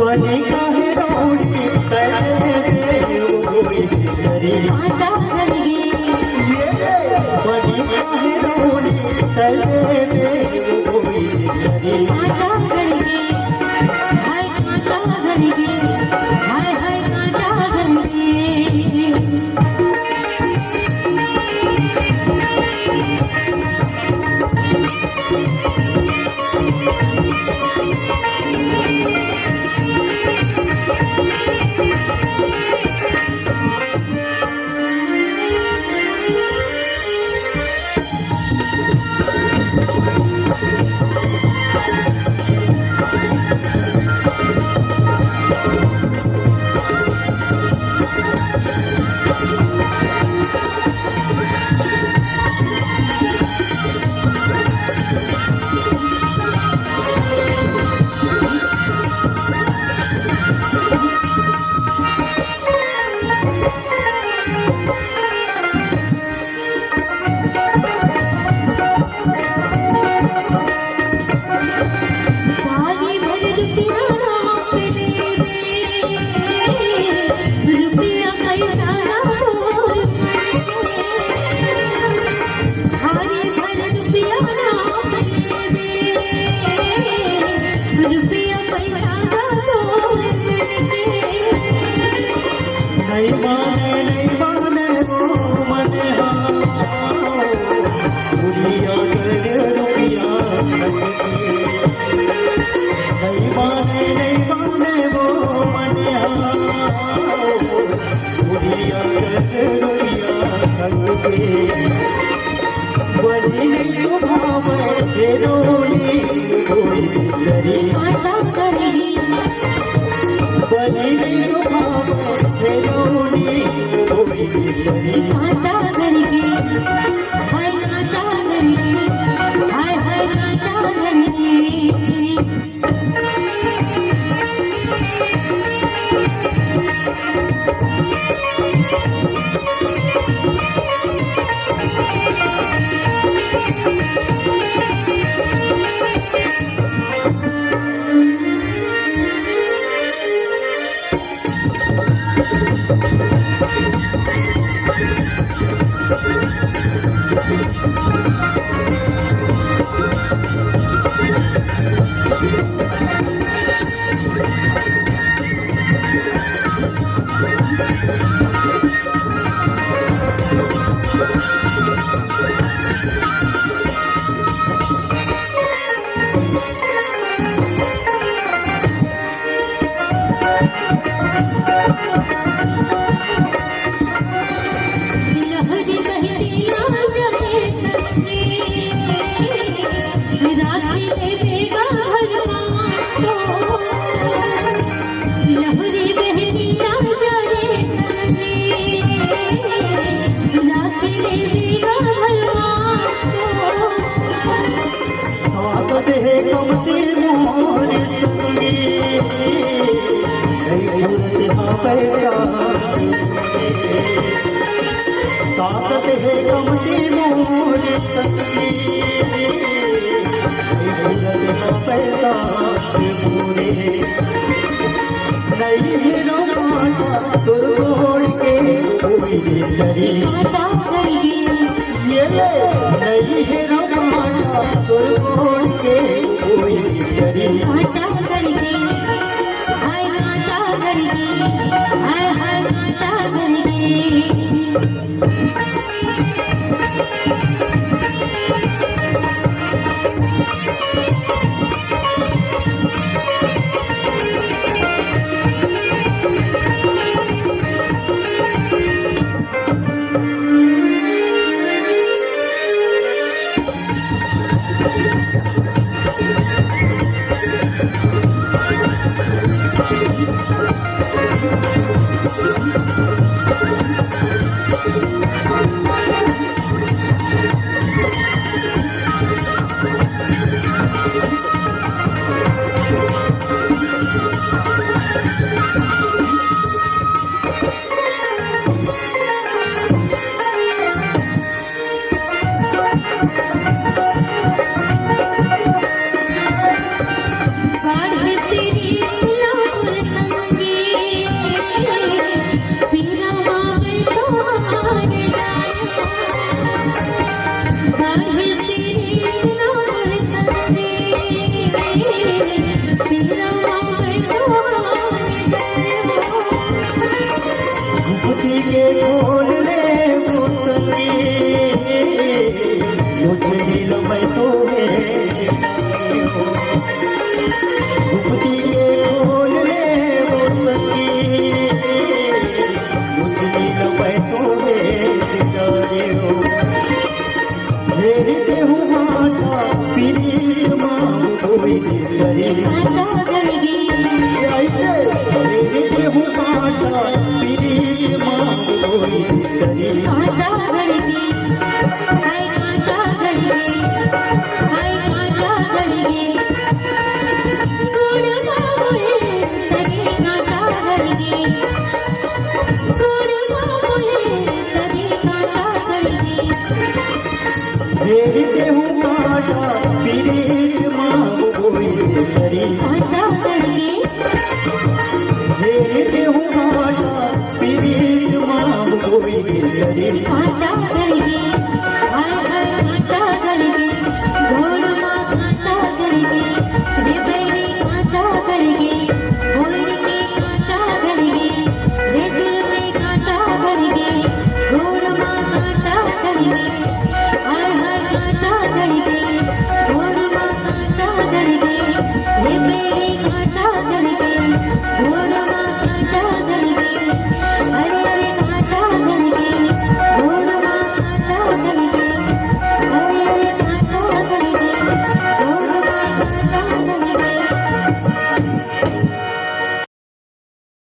बनी काहे रोनी तेरे गोरी तेरी माता करगी बनी काहे रोनी तेरे गोरी तेरी माता करगी हाय माता करगी हाय हाय माता करगी नहीं माने वो मन बुढ़िया कर रुपया नहीं माने वो मन बुढ़िया कर रुपया बड़ी स्वभाव रोनी कोई माता करगी बड़ी स्वभाव रोनी कोई माता करगी हाय माता करगी हाय हाय माता करगी लहरी बहती ना जाए सनगी राखी ले बेगा भरमा लहरी बहती ना जाए सनगी राखी ले बेगा भरमा ताकत है कमती मोर संगी कई मूर्ति हाँ पैसा ताकत है कमती मोर संगी कई हाँ पैसा पूरे नहीं रोमाना तुर के कोई करी माता करगी ये नहीं है रोमाना तुर के कोई करी माता करगी हाय माता करगी हाय हाय माता करगी बाढ़ तेरी लाल संगे पीरा मावे तोहारे डालो बाढ़ तेरी लाल संगे पीरा मावे तोहारे डालो भक्ति के बोलने वो संगे मुझे दिल में तुम्हें भक्ति के बोलने वो संगे मुझे दिल में तुम्हें सितारे हो मेरे हूँ माता पीरी माँ कोई करे माता गंगी मेरे हूँ माता पीरी माँ कोई करे माता गंगी हाय माता गंगी हाय माता गंगी गुण गावे सगे माता गंगी गुण गावे सगे माता गंगी मेरे हूँ माता पीरी माँ कोई करे माता गंगी मेरे हूँ माता पीरी माँ कोई करे माता